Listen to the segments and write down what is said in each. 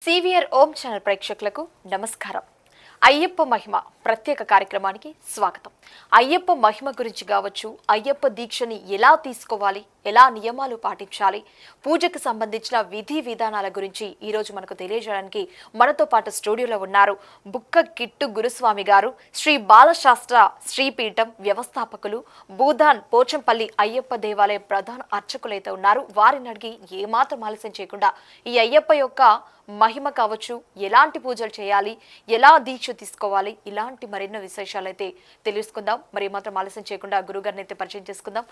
CVR ఓం channel ప్రేక్షకులకు నమస్కారం. అయ్యప్ప మహిమ ప్రత్యేక కార్యక్రమానికి స్వాగతం. అయ్యప్ప మహిమ గురించి కావచ్చు, అయ్యప్ప దీక్షని ఎలా తీసుకోవాలి, ఎలా నియమాలు పాటించాలి, పూజకు సంబంధించిన విధి విధానాల గురించి ఈ రోజు మనకు తెలియజేయడానికి మనతో పాటు స్టూడియోలో ఉన్నారు బుక్క కిట్టు గురుస్వామి గారు, శ్రీ బాలశాస్త్ర శ్రీపీఠం వ్యవస్థాపకులు, భూదాన్ పోచంపల్లి అయ్యప్ప దేవాలయ ప్రధాన అర్చకులైతే ఉన్నారు. వారిని అడిగి ఏమాత్రం ఆలస్యం చేయకుండా ఈ అయ్యప్ప యొక్క మహిమ కావచ్చు, ఎలాంటి పూజలు చేయాలి, ఎలా దీక్ష తీసుకోవాలి, ఇలాంటి మరెన్నో విశేషాలు అయితే తెలుసుకుందాం. మరి మాత్రం ఆలస్యం చేయకుండా గురుగారిని అయితే పరిచయం చేసుకుందాం.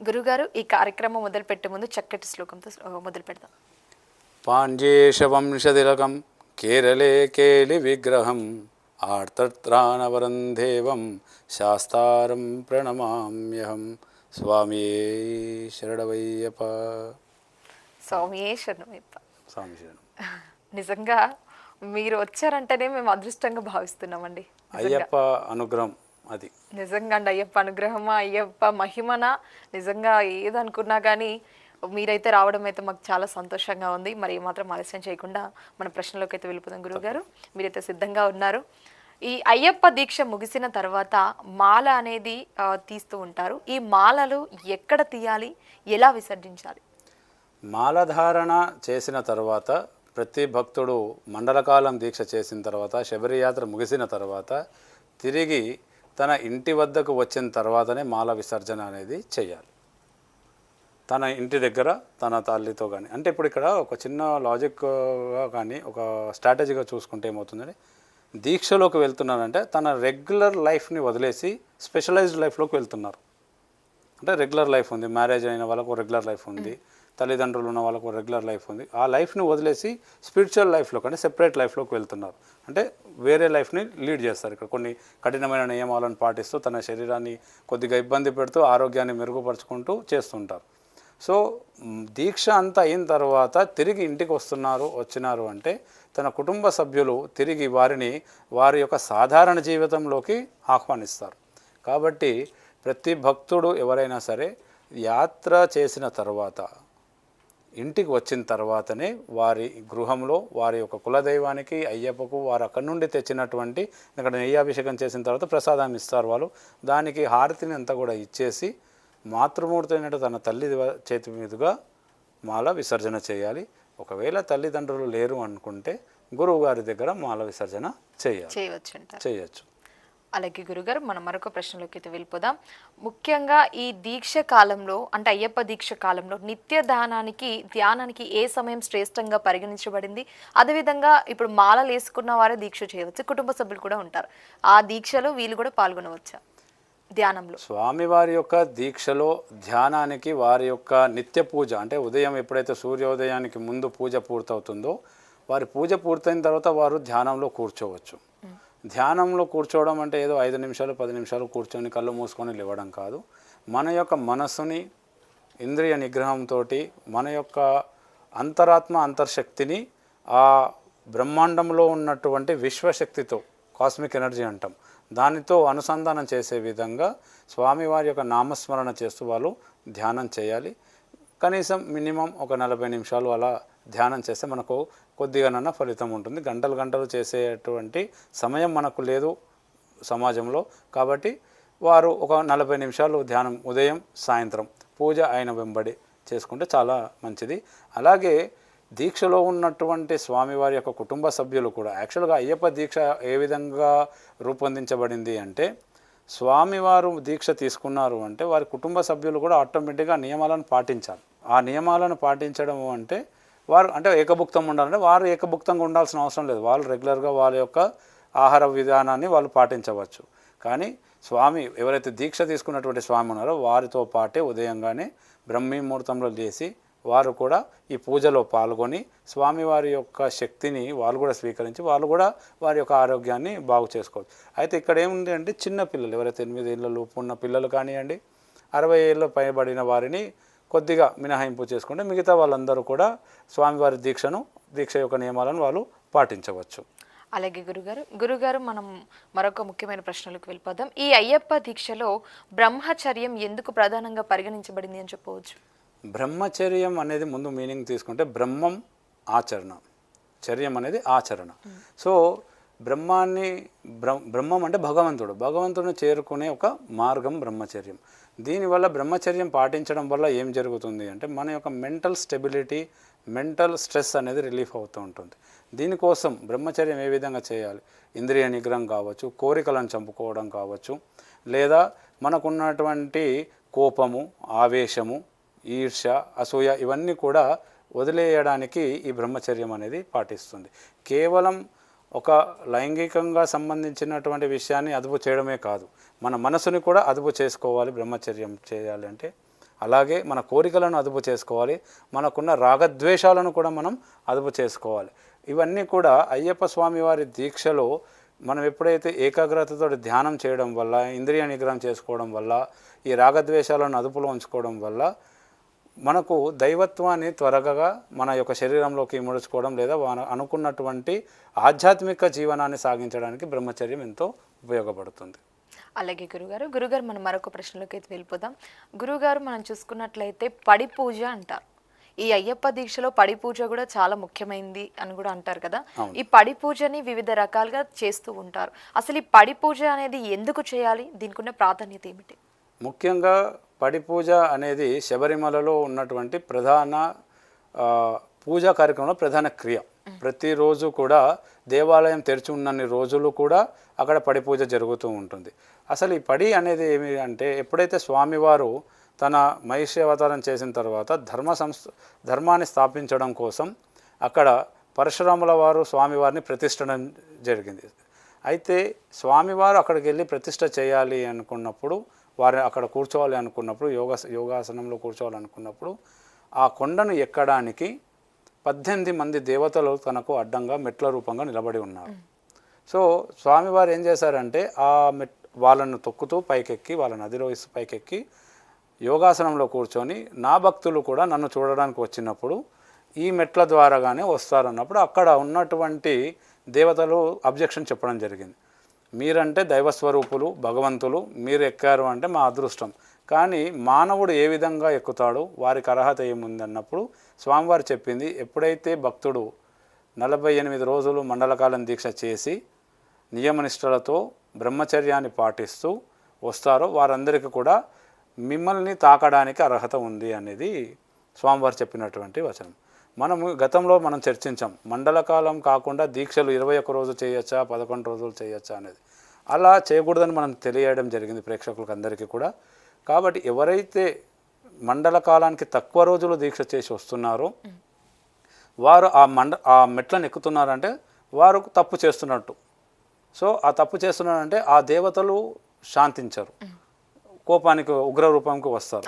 గురుగారు, ఈ కార్యక్రమం మొదలు పెట్టే ముందు చక్కటి శ్లోకంతో మొదలు పెడదాం. పాండ్యేష వంశతిలకం కేరళే కేలి విగ్రహం ఆర్తత్రాణవరం దేవం శాస్తారం ప్రణమామ్యహం. స్వామి శరణమయ్యప్ప. స్వామి శరణమయ్యప్ప. స్వామి శరణం. నిజంగా మీరు వచ్చారంటేనే మేము అదృష్టంగా భావిస్తున్నామండి. అయ్యప్ప అనుగ్రహం అది. నిజంగా అండి, అయ్యప్ప అనుగ్రహమా, అయ్యప్ప మహిమనా, నిజంగా ఏదనుకున్నా కానీ మీరైతే రావడం అయితే మాకు చాలా సంతోషంగా ఉంది. మరి ఏమాత్రం ఆలస్యం చేయకుండా మన ప్రశ్నలోకి అయితే వెళ్ళిపోదాం. గురువుగారు, మీరైతే సిద్ధంగా ఉన్నారు. ఈ అయ్యప్ప దీక్ష ముగిసిన తర్వాత మాల అనేది తీస్తూ ఉంటారు. ఈ మాలలు ఎక్కడ తీయాలి, ఎలా విసర్జించాలి? మాలధారణ చేసిన తర్వాత ప్రతి భక్తుడు మండలకాలం దీక్ష చేసిన తర్వాత, శబరియాత్ర ముగిసిన తర్వాత తిరిగి తన ఇంటి వద్దకు వచ్చిన తర్వాతనే మాల విసర్జన అనేది చేయాలి. తన ఇంటి దగ్గర తన తల్లితో కానీ, అంటే ఇప్పుడు ఇక్కడ ఒక చిన్న లాజిక్గా కానీ ఒక స్ట్రాటజీగా చూసుకుంటే ఏమవుతుందంటే, దీక్షలోకి వెళ్తున్నారంటే తన రెగ్యులర్ లైఫ్ని వదిలేసి స్పెషలైజ్డ్ లైఫ్లోకి వెళ్తున్నారు. అంటే రెగ్యులర్ లైఫ్ ఉంది, మ్యారేజ్ అయిన వాళ్ళకు రెగ్యులర్ లైఫ్ ఉంది, తల్లిదండ్రులు ఉన్న వాళ్ళకు రెగ్యులర్ లైఫ్ ఉంది. ఆ లైఫ్ని వదిలేసి స్పిరిచువల్ లైఫ్లోకి, అంటే సెపరేట్ లైఫ్లోకి వెళ్తున్నారు. అంటే వేరే లైఫ్ని లీడ్ చేస్తారు. ఇక్కడ కొన్ని కఠినమైన నియమాలను పాటిస్తూ తన శరీరాన్ని కొద్దిగా ఇబ్బంది పెడుతూ ఆరోగ్యాన్ని మెరుగుపరుచుకుంటూ చేస్తుంటారు. సో దీక్ష అంతా అయిన తర్వాత తిరిగి ఇంటికి వచ్చినారు అంటే తన కుటుంబ సభ్యులు తిరిగి వారిని వారి యొక్క సాధారణ జీవితంలోకి ఆహ్వానిస్తారు. కాబట్టి ప్రతి భక్తుడు ఎవరైనా సరే యాత్ర చేసిన తర్వాత ఇంటికి వచ్చిన తర్వాతనే వారి గృహంలో వారి యొక్క కులదైవానికి అయ్యప్పకు వారు అక్కడి నుండి తెచ్చినటువంటి, ఇక్కడ నెయ్యాభిషేకం చేసిన తర్వాత ప్రసాదాన్ని ఇస్తారు వాళ్ళు. దానికి హారతిని అంతా కూడా ఇచ్చేసి మాతృమూర్తి అయినట్టు తన తల్లి చేతి మీదుగా మాల విసర్జన చేయాలి. ఒకవేళ తల్లిదండ్రులు లేరు అనుకుంటే గురువు గారి దగ్గర మాల విసర్జన చేయవచ్చు. అలాగే గురుగారు, మనం మరొక ప్రశ్నలోకి అయితే వెళ్ళిపోదాం. ముఖ్యంగా ఈ దీక్ష కాలంలో, అంటే అయ్యప్ప దీక్ష కాలంలో నిత్య ధ్యానానికి ఏ సమయం శ్రేష్టంగా పరిగణించబడింది? అదేవిధంగా ఇప్పుడు మాలలు వేసుకున్న వారే దీక్ష చేయవచ్చు, కుటుంబ సభ్యులు కూడా ఉంటారు, ఆ దీక్షలో వీళ్ళు కూడా పాల్గొనవచ్చా ధ్యానంలో? స్వామివారి యొక్క దీక్షలో ధ్యానానికి వారి యొక్క నిత్య పూజ, అంటే ఉదయం ఎప్పుడైతే సూర్యోదయానికి ముందు పూజ పూర్తవుతుందో వారి పూజ పూర్తయిన తర్వాత వారు ధ్యానంలో కూర్చోవచ్చు. ధ్యానంలో కూర్చోవడం అంటే ఏదో 5 నిమిషాలు 10 నిమిషాలు కూర్చొని కళ్ళు మూసుకొని లేవడం కాదు. మన యొక్క మనస్సుని ఇంద్రియ నిగ్రహంతో మన యొక్క అంతరాత్మ అంతర్శక్తిని ఆ బ్రహ్మాండంలో ఉన్నటువంటి విశ్వశక్తితో, కాస్మిక్ ఎనర్జీ అంటాం, దానితో అనుసంధానం చేసే విధంగా స్వామివారి యొక్క నామస్మరణ చేస్తూ వాళ్ళు ధ్యానం చేయాలి. కనీసం మినిమం ఒక 40 నిమిషాలు అలా ధ్యానం చేస్తే మనకు కొద్దిగానన్నా ఫలితం ఉంటుంది. గంటలు చేసేటువంటి సమయం మనకు లేదు సమాజంలో. కాబట్టి వారు ఒక 40 నిమిషాలు ధ్యానం ఉదయం సాయంత్రం పూజ అయిన వెంబడి చేసుకుంటే చాలా మంచిది. అలాగే దీక్షలో ఉన్నటువంటి స్వామివారి యొక్క కుటుంబ సభ్యులు కూడా, యాక్చువల్గా అయ్యప్ప దీక్ష ఏ విధంగా రూపొందించబడింది అంటే, స్వామివారు దీక్ష తీసుకున్నారు అంటే వారి కుటుంబ సభ్యులు కూడా ఆటోమేటిక్గా నియమాలను పాటించాలి. ఆ నియమాలను పాటించడం అంటే వారు అంటే ఏకభుక్తం ఉండాలంటే వారు ఏకభుక్తంగా ఉండాల్సిన అవసరం లేదు. వాళ్ళు రెగ్యులర్గా వాళ్ళ యొక్క ఆహార విధానాన్ని వాళ్ళు పాటించవచ్చు. కానీ స్వామి ఎవరైతే దీక్ష తీసుకున్నటువంటి స్వామి ఉన్నారో వారితో పాటే ఉదయంగానే బ్రహ్మీముహూర్తంలో లేచి వారు కూడా ఈ పూజలో పాల్గొని స్వామివారి యొక్క శక్తిని వాళ్ళు కూడా స్వీకరించి వాళ్ళు కూడా వారి యొక్క ఆరోగ్యాన్ని బాగు చేసుకోవచ్చు. అయితే ఇక్కడ ఏముంది అంటే, చిన్న పిల్లలు ఎవరైతే 8 ఏళ్ళ లోపు ఉన్న పిల్లలు కానివ్వండి, 60 ఏళ్ళ పైబడిన వారిని కొద్దిగా మినహాయింపు చేసుకుంటే మిగతా వాళ్ళందరూ కూడా స్వామివారి దీక్ష యొక్క నియమాలను వాళ్ళు పాటించవచ్చు. అలాగే గురుగారు, మనం మరొక ముఖ్యమైన ప్రశ్నలకు వెళ్ళిపోదాం. ఈ అయ్యప్ప దీక్షలో బ్రహ్మచర్యం ఎందుకు ప్రధానంగా పరిగణించబడింది అని చెప్పవచ్చు? బ్రహ్మచర్యం అనేది ముందు మీనింగ్ తీసుకుంటే బ్రహ్మం ఆచరణ, చర్యం అనేది ఆచరణ. సో బ్రహ్మం అంటే భగవంతుడిని చేరుకునే ఒక మార్గం బ్రహ్మచర్యం. దీనివల్ల బ్రహ్మచర్యం పాటించడం వల్ల ఏం జరుగుతుంది అంటే మన యొక్క మెంటల్ స్టెబిలిటీ, మెంటల్ స్ట్రెస్ అనేది రిలీఫ్ అవుతూ ఉంటుంది. దీనికోసం బ్రహ్మచర్యం ఏ విధంగా చేయాలి? ఇంద్రియ నిగ్రహం కావచ్చు, కోరికలను చంపుకోవడం కావచ్చు, లేదా మనకున్నటువంటి కోపము, ఆవేశము, ఈర్ష్య, అసూయ ఇవన్నీ కూడా వదిలేయడానికి ఈ బ్రహ్మచర్యం అనేది పాటిస్తుంది. కేవలం ఒక లైంగికంగా సంబంధించినటువంటి విషయాన్ని అదుపు చేయడమే కాదు, మన మనసుని కూడా అదుపు చేసుకోవాలి బ్రహ్మచర్యం చేయాలి అంటే. అలాగే మన కోరికలను అదుపు చేసుకోవాలి, మనకున్న రాగద్వేషాలను కూడా మనం అదుపు చేసుకోవాలి. ఇవన్నీ కూడా అయ్యప్ప స్వామి వారి దీక్షలో మనం ఎప్పుడైతే ఏకాగ్రతతో ధ్యానం చేయడం వల్ల, ఇంద్రియ నిగ్రహం చేసుకోవడం వల్ల, ఈ రాగద్వేషాలను అదుపులో ఉంచుకోవడం వల్ల మనకు దైవత్వాన్ని త్వరగా మన యొక్క శరీరంలోకి ముడుచుకోవడం, లేదా అనుకున్నటువంటి ఆధ్యాత్మిక జీవనాన్ని సాగించడానికి బ్రహ్మచర్యం ఎంతో ఉపయోగపడుతుంది. అలాగే గురుగారు మనం మరొక ప్రశ్నలోకి అయితే వెళ్ళిపోదాం. గురుగారు మనం చూసుకున్నట్లయితే పడి పూజ అంటారు. ఈ అయ్యప్ప దీక్షలో పడి పూజ కూడా చాలా ముఖ్యమైనది అని కూడా అంటారు కదా. ఈ పడి పూజని వివిధ రకాలుగా చేస్తూ ఉంటారు. అసలు ఈ పడి పూజ అనేది ఎందుకు చేయాలి? దీనికి ఉన్న ప్రాధాన్యత ఏమిటి? ముఖ్యంగా పడి పూజ అనేది శబరిమలలో ఉన్నటువంటి ప్రధాన పూజా కార్యక్రమంలో ప్రధాన క్రియ. ప్రతిరోజు కూడా దేవాలయం తెరిచి ఉన్నన్ని రోజులు కూడా అక్కడ పడి పూజ జరుగుతూ ఉంటుంది. అసలు ఈ పడి అనేది ఏమి అంటే, ఎప్పుడైతే స్వామివారు తన మహిషి అవతారం చేసిన తర్వాత ధర్మాన్ని స్థాపించడం కోసం అక్కడ పరశురాముల వారు స్వామివారిని ప్రతిష్టడం జరిగింది. అయితే స్వామివారు అక్కడికి వెళ్ళి ప్రతిష్ట చేయాలి అనుకున్నప్పుడు, వారు అక్కడ కూర్చోవాలి అనుకున్నప్పుడు, యోగాసనంలో కూర్చోవాలనుకున్నప్పుడు ఆ కొండను ఎక్కడానికి 18 మంది దేవతలు తనకు అడ్డంగా మెట్ల రూపంగా నిలబడి ఉన్నారు. సో స్వామివారు ఏం చేశారంటే వాళ్ళను తొక్కుతూ పైకెక్కి, వాళ్ళ నదిలో పైకెక్కి యోగాసనంలో కూర్చొని, నా భక్తులు కూడా నన్ను చూడడానికి వచ్చినప్పుడు ఈ మెట్ల ద్వారాగానే వస్తారన్నప్పుడు అక్కడ ఉన్నటువంటి దేవతలు అబ్జెక్షన్ చెప్పడం జరిగింది. మీరంటే దైవస్వరూపులు, భగవంతులు, మీరు ఎక్కారు అంటే మా అదృష్టం, కానీ మానవుడు ఏ విధంగా ఎక్కుతాడు, వారికి అర్హత ఏముంది అన్నప్పుడు స్వామివారు చెప్పింది, ఎప్పుడైతే భక్తుడు 48 రోజులు మండలకాలం దీక్ష చేసి నియమనిష్టలతో బ్రహ్మచర్యాన్ని పాటిస్తూ వస్తారో వారందరికీ కూడా మిమ్మల్ని తాకడానికి అర్హత ఉంది అనేది స్వామివారు చెప్పినటువంటి వచనం. మనము గతంలో చర్చించాం, మండలకాలం కాకుండా దీక్షలు 21 రోజు చేయొచ్చా, 11 రోజులు చేయొచ్చా అనేది. అలా చేయకూడదని మనం తెలియడం జరిగింది ప్రేక్షకులకు అందరికీ కూడా. కాబట్టి ఎవరైతే మండల కాలానికి తక్కువ రోజులు దీక్ష చేసి వస్తున్నారో వారు ఆ మెట్లను ఎక్కుతున్నారంటే వారు తప్పు చేస్తున్నట్టు. సో ఆ తప్పు చేస్తున్నారంటే ఆ దేవతలు శాంతించరు, కోపానికి, ఉగ్ర రూపంకి వస్తారు.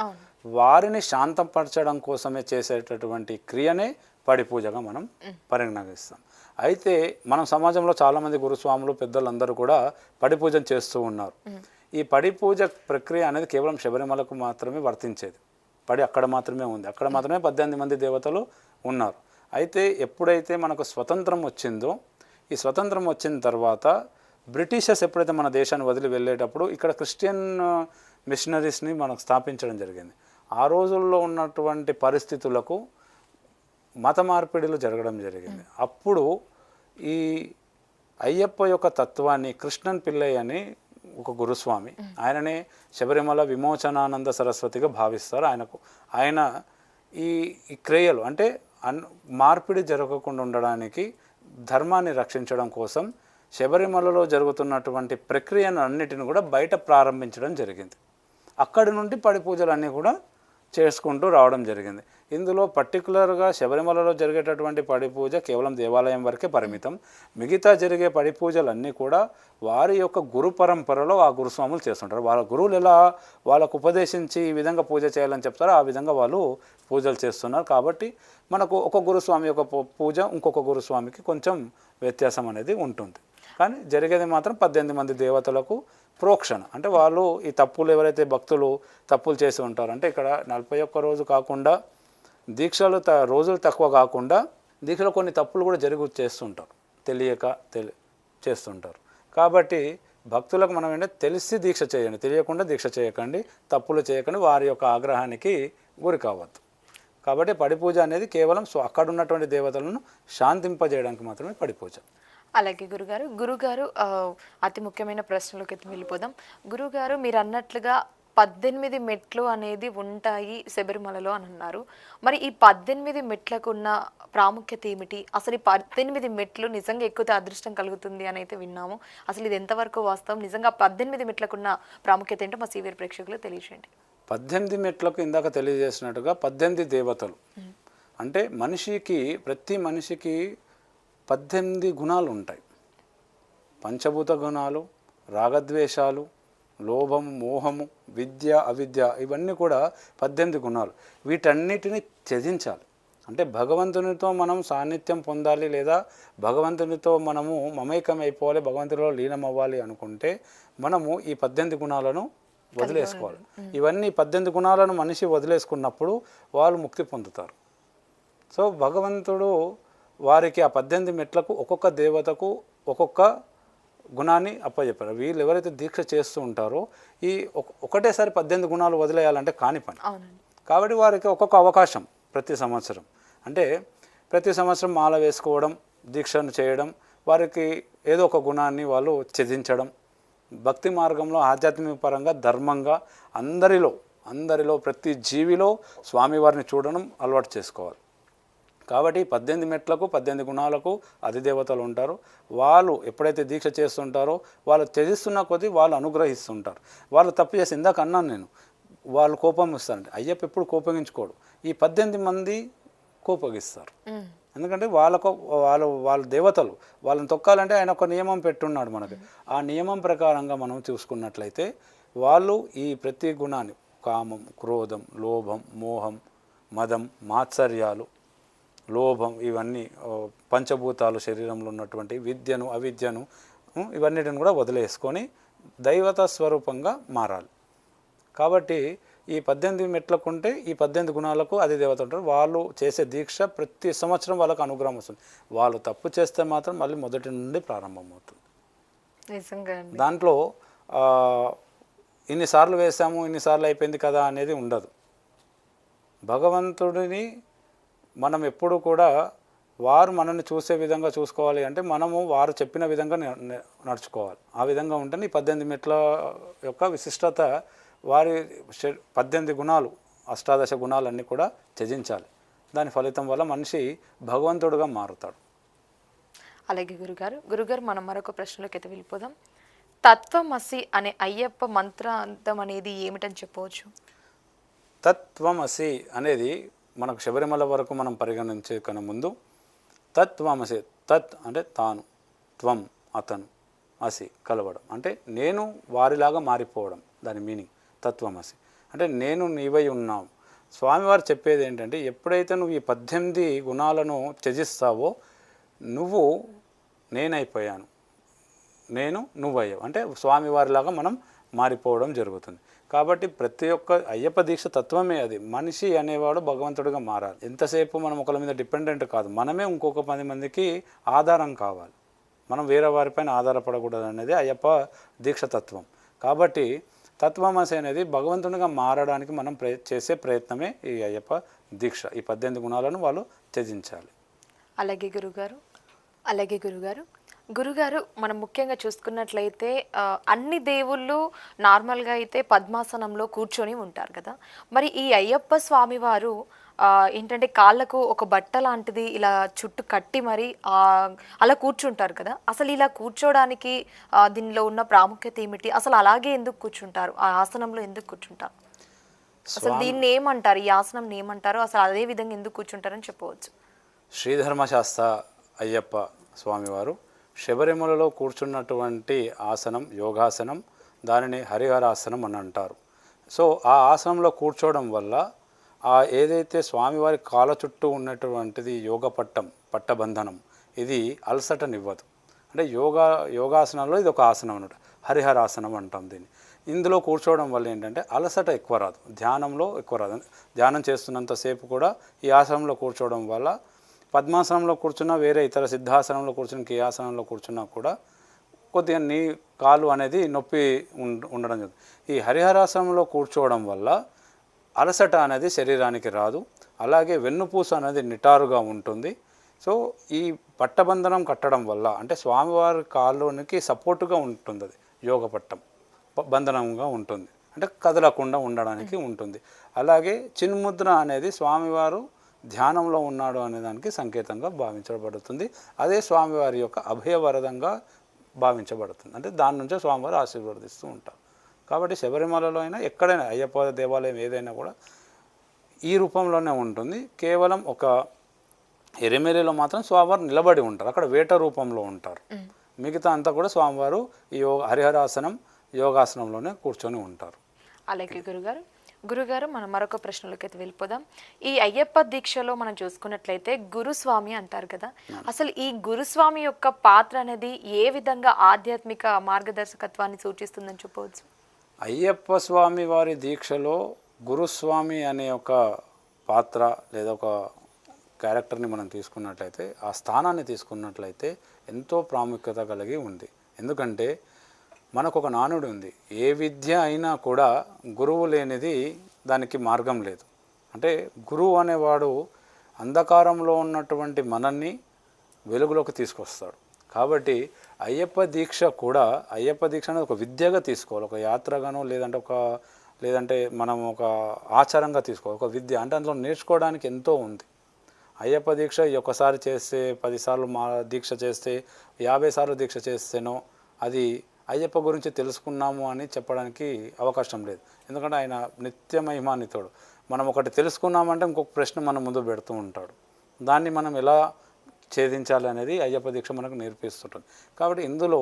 వారిని శాంతపరచడం కోసమే చేసేటటువంటి క్రియనే పడి పూజగా మనం పరిగణిస్తాం. అయితే మనం సమాజంలో చాలామంది గురుస్వాములు, పెద్దలందరూ కూడా పడి పూజను చేస్తూ ఉన్నారు. ఈ పడి పూజ ప్రక్రియ అనేది కేవలం శబరిమలకు మాత్రమే వర్తించేది. పడి అక్కడ మాత్రమే ఉంది, అక్కడ మాత్రమే 18 మంది దేవతలు ఉన్నారు. అయితే ఎప్పుడైతే మనకు స్వతంత్రం వచ్చిందో, ఈ స్వతంత్రం వచ్చిన తర్వాత బ్రిటిషర్స్ ఎప్పుడైతే మన దేశాన్ని వదిలి వెళ్ళేటప్పుడు ఇక్కడ క్రిస్టియన్ మిషనరీస్ని మనకు స్థాపించడం జరిగింది. ఆ రోజుల్లో ఉన్నటువంటి పరిస్థితులకు మత మార్పిడిలు జరగడం జరిగింది. అప్పుడు ఈ అయ్యప్ప యొక్క తత్వాన్ని కృష్ణన్ పిల్లయ్య అని ఒక గురుస్వామి, ఆయననే శబరిమల విమోచనానంద సరస్వతిగా భావిస్తారు. ఆయన ఈ క్రియలు అంటే మార్పిడి జరగకుండా ఉండడానికి, ధర్మాన్ని రక్షించడం కోసం శబరిమలలో జరుగుతున్నటువంటి ప్రక్రియను అన్నిటిని కూడా బయట ప్రారంభించడం జరిగింది. అక్కడి నుండి పడి పూజలన్నీ కూడా చేసుకుంటూ రావడం జరిగింది. ఇందులో పర్టికులర్గా శబరిమలలో జరిగేటటువంటి పడి పూజ కేవలం దేవాలయం వరకే పరిమితం. మిగతా జరిగే పడి పూజలన్నీ కూడా వారి యొక్క గురు పరంపరలో ఆ గురుస్వాములు చేస్తుంటారు. వాళ్ళ గురువులు ఎలా వాళ్ళకు ఉపదేశించి ఈ విధంగా పూజ చేయాలని చెప్తారో ఆ విధంగా వాళ్ళు పూజలు చేస్తున్నారు. కాబట్టి మనకు ఒక గురుస్వామి యొక్క పూజ ఇంకొక గురుస్వామికి కొంచెం వ్యత్యాసం అనేది ఉంటుంది. కానీ జరిగేది మాత్రం 18 మంది దేవతలకు ప్రోక్షణ. అంటే వాళ్ళు ఈ తప్పులు, ఎవరైతే భక్తులు తప్పులు చేసి ఉంటారో, అంటే ఇక్కడ 41 రోజు కాకుండా దీక్షలు రోజులు తక్కువ కాకుండా దీక్షలో కొన్ని తప్పులు కూడా చేస్తుంటారు, తెలియక చేస్తుంటారు. కాబట్టి భక్తులకు మనం ఏంటంటే తెలిసి దీక్ష చేయండి, తెలియకుండా దీక్ష చేయకండి, తప్పులు చేయకండి, వారి యొక్క ఆగ్రహానికి గురి కావద్దు. కాబట్టి పడి పూజ అనేది కేవలం అక్కడ ఉన్నటువంటి దేవతలను శాంతింపజేయడానికి మాత్రమే పడి పూజ. అలాగే గురుగారు అతి ముఖ్యమైన ప్రశ్నలోకి అయితే వెళ్ళిపోదాం. గురుగారు మీరు అన్నట్లుగా 18 మెట్లు అనేది ఉంటాయి శబరిమలలో అని అన్నారు. మరి ఈ 18 మెట్లకు ఉన్న ప్రాముఖ్యత ఏమిటి? అసలు ఈ 18 మెట్లు నిజంగా ఎక్కితే అదృష్టం కలుగుతుంది అని అయితే విన్నాము. అసలు ఇది ఎంతవరకు వాస్తవం? నిజంగా 18 మెట్లకు ఉన్న ప్రాముఖ్యత ఏంటో మా సీవీఆర్ ప్రేక్షకులకు తెలియజేయండి. 18 మెట్లకు ఇందాక తెలియజేసినట్టుగా 18 దేవతలు అంటే ప్రతి మనిషికి 18 గుణాలు ఉంటాయి. పంచభూత గుణాలు, రాగద్వేషాలు, లోభము, మోహము, విద్య, అవిద్య, ఇవన్నీ కూడా 18 గుణాలు. వీటన్నిటిని త్యజించాలి. అంటే భగవంతునితో మనం సాన్నిధ్యం పొందాలి, లేదా భగవంతునితో మనము మమైకం అయిపోవాలి, భగవంతునిలో లీనం అవ్వాలి అనుకుంటే మనము ఈ 18 గుణాలను వదిలేసుకోవాలి. ఇవన్నీ 18 గుణాలను మనిషి వదిలేసుకున్నప్పుడు వాళ్ళు ముక్తి పొందుతారు. సో భగవంతుడు వారికి ఆ 18 మెట్లకు ఒక్కొక్క దేవతకు ఒక్కొక్క గుణాన్ని అప్పచెప్పారు. వీళ్ళు ఎవరైతే దీక్ష చేస్తూ ఉంటారో ఈ ఒకటేసారి 18 గుణాలు వదిలేయాలంటే కాని పని. కాబట్టి వారికి ఒక్కొక్క అవకాశం ప్రతి సంవత్సరం, అంటే ప్రతి సంవత్సరం మాల వేసుకోవడం, దీక్షను చేయడం, వారికి ఏదో ఒక గుణాన్ని వాళ్ళు త్యజించడం, భక్తి మార్గంలో ఆధ్యాత్మిక పరంగా ధర్మంగా అందరిలో ప్రతి జీవిలో స్వామివారిని చూడడం అలవాటు చేసుకోవాలి. కాబట్టి 18 మెట్లకు 18 గుణాలకు అధిదేవతలు ఉంటారు. వాళ్ళు ఎప్పుడైతే దీక్ష చేస్తుంటారో వాళ్ళు త్యజిస్తున్న కొద్దీ వాళ్ళు అనుగ్రహిస్తుంటారు. వాళ్ళు తప్పు చేసి ఇందాక అన్నాను నేను, వాళ్ళు కోపం ఇస్తారండి. అయ్యప్ప ఎప్పుడు కోపగించుకోడు. ఈ 18 మంది కోపగిస్తారు. ఎందుకంటే వాళ్ళ దేవతలు వాళ్ళని తొక్కాలంటే ఆయన ఒక నియమం పెట్టున్నాడు మనకి. ఆ నియమం ప్రకారంగా మనం చూసుకున్నట్లయితే వాళ్ళు ఈ ప్రతి గుణాన్ని కామం, క్రోధం, లోభం, మోహం, మదం, మాత్సర్యాలు, లోభం, ఇవన్నీ పంచభూతాలు శరీరంలో ఉన్నటువంటి విద్యను, అవిద్యను, ఇవన్నిటిని కూడా వదిలేసుకొని దైవత స్వరూపంగా మారాలి. కాబట్టి ఈ 18 మెట్లకుంటే ఈ 18 గుణాలకు అది దేవత ఉంటారు. వాళ్ళు చేసే దీక్ష ప్రతి సంవత్సరం వాళ్ళకు అనుగ్రహం వస్తుంది. వాళ్ళు తప్పు చేస్తే మాత్రం మళ్ళీ మొదటి నుండి ప్రారంభమవుతుంది. దాంట్లో ఇన్నిసార్లు వేసాము, ఇన్నిసార్లు అయిపోయింది కదా అనేది ఉండదు. భగవంతుడిని మనం ఎప్పుడు కూడా వారు మనల్ని చూసే విధంగా చూసుకోవాలి అంటే మనము వారు చెప్పిన విధంగా నడుచుకోవాలి. ఆ విధంగా ఉంటేనే ఈ 18 మెట్ల యొక్క విశిష్టత. వారి 18 గుణాలు, అష్టాదశ గుణాలన్నీ కూడా త్యజించాలి. దాని ఫలితం వల్ల మనిషి భగవంతుడుగా మారుతాడు. అలాగే గురుగారు మనం మరొక ప్రశ్నలోకి అయితే వెళ్ళిపోదాం. తత్వమసి అనే అయ్యప్ప మంత్రాంతం అనేది ఏమిటని చెప్పవచ్చు? తత్వమసి అనేది మనకు శబరిమల వరకు మనం పరిగణించే కన్నా ముందు తత్వమసి, తత్ అంటే తాను, త్వం అతను, అసి కలవడం అంటే నేను వారిలాగా మారిపోవడం. దాని మీనింగ్ తత్వమసి అంటే నేను నీవై ఉన్నావు. స్వామివారు చెప్పేది ఏంటంటే ఎప్పుడైతే నువ్వు ఈ 18 గుణాలను త్యజిస్తావో నువ్వు నేనైపోయాను, నేను నువ్వయ్యావు అంటే స్వామివారిలాగా మనం మారిపోవడం జరుగుతుంది. కాబట్టి ప్రతి ఒక్క అయ్యప్ప దీక్ష తత్వమే అది. మనిషి అనేవాడు భగవంతుడిగా మారాలి. ఎంతసేపు మనం ఒకరి మీద డిపెండెంట్ కాదు, మనమే ఇంకొక 10 మందికి ఆధారం కావాలి. మనం వేరే వారిపైన ఆధారపడకూడదు అనేది అయ్యప్ప దీక్ష తత్వం. కాబట్టి తత్వమసి అనేది భగవంతునిగా మారడానికి మనం చేసే ప్రయత్నమే ఈ అయ్యప్ప దీక్ష. ఈ 18 గుణాలను వాళ్ళు త్యజించాలి. అలాగే గురుగారు మనం ముఖ్యంగా చూసుకున్నట్లయితే అన్ని దేవుళ్ళు నార్మల్గా అయితే పద్మాసనంలో కూర్చొని ఉంటారు కదా. మరి ఈ అయ్యప్ప స్వామి వారు ఏంటంటే కాళ్ళకు ఒక బట్ట లాంటిది ఇలా చుట్టూ కట్టి మరి అలా కూర్చుంటారు కదా. అసలు ఇలా కూర్చోడానికి దీనిలో ఉన్న ప్రాముఖ్యత ఏమిటి? అసలు అలాగే ఎందుకు కూర్చుంటారు? ఆ ఆసనంలో ఎందుకు కూర్చుంటారు? అసలు దీన్ని ఏమంటారు? ఈ ఆసనం ఏమంటారు? అసలు అదే విధంగా ఎందుకు కూర్చుంటారని చెప్పవచ్చు. శ్రీధర్మశాస్త్ర అయ్యప్ప స్వామివారు శబరిమలలో కూర్చున్నటువంటి ఆసనం యోగాసనం, దానిని హరిహరాసనం అని అంటారు. సో ఆ ఆసనంలో కూర్చోవడం వల్ల ఏదైతే స్వామివారి కాళ్ళ చుట్టూ ఉన్నటువంటిది యోగ పట్టబంధనం, ఇది అలసటనివ్వదు. అంటే యోగాసనంలో ఇది ఒక ఆసనం అన్నమాట. హరిహరాసనం అంటాం దీన్ని. ఇందులో కూర్చోవడం వల్ల ఏంటంటే అలసట ఎక్కువ రాదు, ధ్యానంలో ఎక్కువ రాదు. ధ్యానం చేస్తున్నంతసేపు కూడా ఈ ఆసనంలో కూర్చోవడం వల్ల పద్మాసనంలో కూర్చున్నా, వేరే ఇతర సిద్ధాసనంలో కూర్చున్న ఏ ఆసనంలో కూర్చున్నా కూడా కొద్దిగా నీ కాలు అనేది నొప్పి ఉండడం జరుగుతుంది. ఈ హరిహరాసనంలో కూర్చోవడం వల్ల అలసట అనేది శరీరానికి రాదు. అలాగే వెన్నుపూస అనేది నిటారుగా ఉంటుంది. సో ఈ పట్టబంధనం కట్టడం వల్ల అంటే స్వామివారి కాళ్ళలోనికి సపోర్టుగా ఉంటుంది, అది యోగ పట్టం బంధనంగా ఉంటుంది, అంటే కదలకుండా ఉండడానికి ఉంటుంది. అలాగే చిన్ముద్ర అనేది స్వామివారు ధ్యానంలో ఉన్నాడు అనే దానికి సంకేతంగా భావించబడుతుంది. అదే స్వామివారి యొక్క అభయవరదంగా భావించబడుతుంది, అంటే దాని నుంచే స్వామివారు ఆశీర్వదిస్తూ ఉంటారు. కాబట్టి శబరిమలలో అయినా ఎక్కడైనా అయ్యప్ప దేవాలయం ఏదైనా కూడా ఈ రూపంలోనే ఉంటుంది. కేవలం ఒక ఎరిమెలిలో మాత్రం స్వామివారు నిలబడి ఉంటారు, అక్కడ వేట రూపంలో ఉంటారు. మిగతా అంతా కూడా స్వామివారు ఈ హరిహరాసనం యోగాసనంలోనే కూర్చొని ఉంటారు. అలాగే గురుగారు మనం మరొక ప్రశ్నలోకి అయితే వెళ్ళిపోదాం. ఈ అయ్యప్ప దీక్షలో మనం చూసుకున్నట్లయితే గురుస్వామి అంటారు కదా, అసలు ఈ గురుస్వామి యొక్క పాత్ర అనేది ఏ విధంగా ఆధ్యాత్మిక మార్గదర్శకత్వాన్ని సూచిస్తుందని చెప్పవచ్చు? అయ్యప్ప స్వామి వారి దీక్షలో గురుస్వామి అనే ఒక పాత్ర లేదా ఒక క్యారెక్టర్ని మనం తీసుకున్నట్లయితే, ఆ స్థానాన్ని తీసుకున్నట్లయితే ఎంతో ప్రాముఖ్యత కలిగి ఉంది. ఎందుకంటే మనకు ఒక నానుడి ఉంది, ఏ విద్య అయినా కూడా గురువు లేనిది దానికి మార్గం లేదు. అంటే గురువు అనేవాడు అంధకారంలో ఉన్నటువంటి మనల్ని వెలుగులోకి తీసుకొస్తాడు. కాబట్టి అయ్యప్ప దీక్ష కూడా, అయ్యప్ప దీక్ష అనేది ఒక విద్యగా తీసుకోవాలి, ఒక యాత్రగానో లేదంటే మనం ఒక ఆచారంగా తీసుకోవాలి, ఒక విద్య. అంటే అందులో నేర్చుకోవడానికి ఎంతో ఉంది. అయ్యప్ప దీక్ష ఒకసారి చేస్తే 10 సార్లు దీక్ష చేస్తే 50 సార్లు దీక్ష చేస్తేనో అది అయ్యప్ప గురించి తెలుసుకున్నాము అని చెప్పడానికి అవకాశం లేదు. ఎందుకంటే ఆయన నిత్య మహిమాన్వితుడు. మనం ఒకటి తెలుసుకున్నామంటే ఇంకొక ప్రశ్న మన ముందు పెడుతూ ఉంటాడు, దాన్ని మనం ఎలా ఛేదించాలి అనేది అయ్యప్ప దీక్ష మనకు నేర్పిస్తుంటుంది. కాబట్టి ఇందులో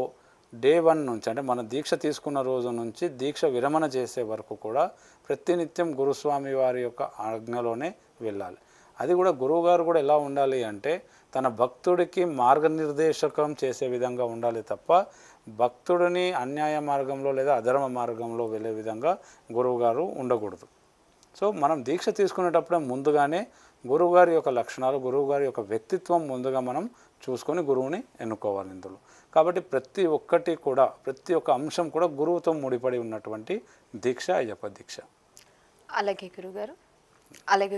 డే 1 నుంచి, అంటే మన దీక్ష తీసుకున్న రోజు నుంచి దీక్ష విరమణ చేసే వరకు కూడా ప్రతినిత్యం గురుస్వామి వారి యొక్క ఆజ్ఞలోనే వెళ్ళాలి. అది కూడా గురువుగారు కూడా ఎలా ఉండాలి అంటే తన భక్తుడికి మార్గనిర్దేశకం చేసే విధంగా ఉండాలి తప్ప భక్తుడిని అన్యాయ మార్గంలో లేదా అధర్మ మార్గంలో వెళ్ళే విధంగా గురువుగారు ఉండకూడదు. సో మనం దీక్ష తీసుకునేటప్పుడే ముందుగానే గురువుగారి యొక్క లక్షణాలు, గురువుగారి యొక్క వ్యక్తిత్వం ముందుగా మనం చూసుకొని గురువుని ఎన్నుకోవాలి ఇందులో. కాబట్టి ప్రతి ఒక్క అంశం కూడా గురువుతో ముడిపడి ఉన్నటువంటి దీక్ష అయ్యప్ప దీక్ష. అలాగే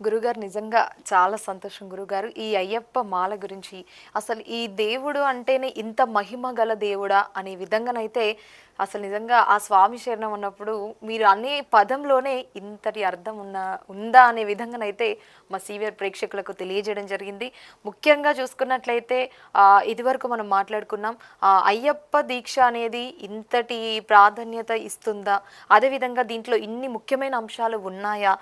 గురుగారు నిజంగా చాలా సంతోషం గురుగారు. ఈ అయ్యప్ప మాల గురించి, అసలు ఈ దేవుడు అంటేనే ఇంత మహిమ గల దేవుడా అనే విధంగానైతే అసలు నిజంగా ఆ స్వామి శరణం అన్నప్పుడు మీరు అనే పదంలోనే ఇంతటి అర్థం ఉందా అనే విధంగానైతే మా సీవియర్ ప్రేక్షకులకు తెలియజేయడం జరిగింది. ముఖ్యంగా చూసుకున్నట్లయితే ఇదివరకు మనం మాట్లాడుకున్నాం, అయ్యప్ప దీక్ష అనేది ఇంతటి ప్రాధాన్యత ఇస్తుందా, అదేవిధంగా దీంట్లో ఇన్ని ముఖ్యమైన అంశాలు ఉన్నాయా,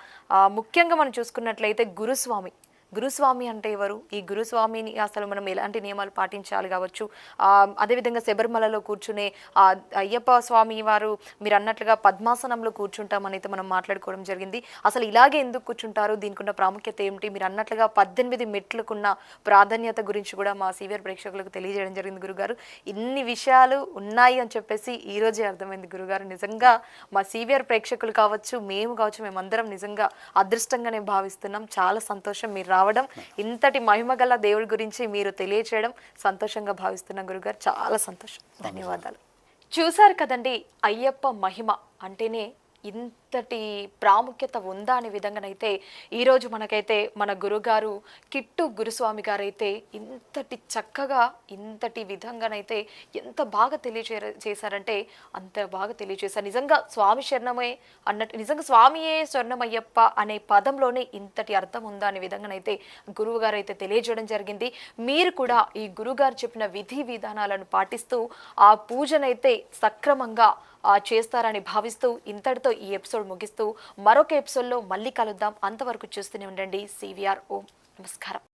ముఖ్యంగా మనం చూసుకున్నట్లయితే గురుస్వామి అంటే ఎవరు, ఈ గురుస్వామిని అసలు మనం ఎలాంటి నియమాలు పాటించాలి కావచ్చు, అదేవిధంగా శబరిమలలో కూర్చునే అయ్యప్ప స్వామి వారు మీరు అన్నట్లుగా పద్మాసనంలో కూర్చుంటామని అయితే మనం మాట్లాడుకోవడం జరిగింది. అసలు ఇలాగే ఎందుకు కూర్చుంటారు, దీనికి ఉన్న ప్రాముఖ్యత ఏమిటి, మీరు అన్నట్లుగా 18 మెట్లకున్న ప్రాధాన్యత గురించి కూడా మా సీవియర్ ప్రేక్షకులకు తెలియజేయడం జరిగింది గురుగారు. ఇన్ని విషయాలు ఉన్నాయి అని చెప్పేసి ఈ రోజే అర్థమైంది గురుగారు. నిజంగా మా సీవియర్ ప్రేక్షకులు కావచ్చు, మేము కావచ్చు, మేమందరం నిజంగా అదృష్టంగానే భావిస్తున్నాం. చాలా సంతోషం మీరు రావడం, ఇంతటి మహిమగల దేవుడి గురించి మీరు తెలియచేయడం సంతోషంగా భావిస్తున్నాం గురుగారు. చాలా సంతోషం, ధన్యవాదాలు. చూసారు కదండి, అయ్యప్ప మహిమ అంటేనే ఇంతటి ప్రాముఖ్యత ఉందా అనే విధంగానైతే ఈరోజు మనకైతే మన గురుగారు కిట్టు గురుస్వామి గారైతే ఇంతటి చక్కగా ఇంతటి విధంగానైతే ఎంత బాగా చేశారంటే అంత బాగా తెలియజేశారు. నిజంగా స్వామి శరణమే అన్నట్టు, నిజంగా స్వామియే శరణమయ్యప్ప అనే పదంలోనే ఇంతటి అర్థం ఉందా అనే విధంగానైతే గురువు గారు అయితే తెలియజేయడం జరిగింది. మీరు కూడా ఈ గురుగారు చెప్పిన విధి విధానాలను పాటిస్తూ ఆ పూజనైతే సక్రమంగా చేస్తారని భావిస్తూ ఇంతటితో ఈ ఎపిసోడ్ ముగిస్తూ మరొక ఎపిసోడ్లో మళ్ళీ కలుద్దాం. అంతవరకు చూస్తూనే ఉండండి సివిఆర్. ఓం నమస్కారం.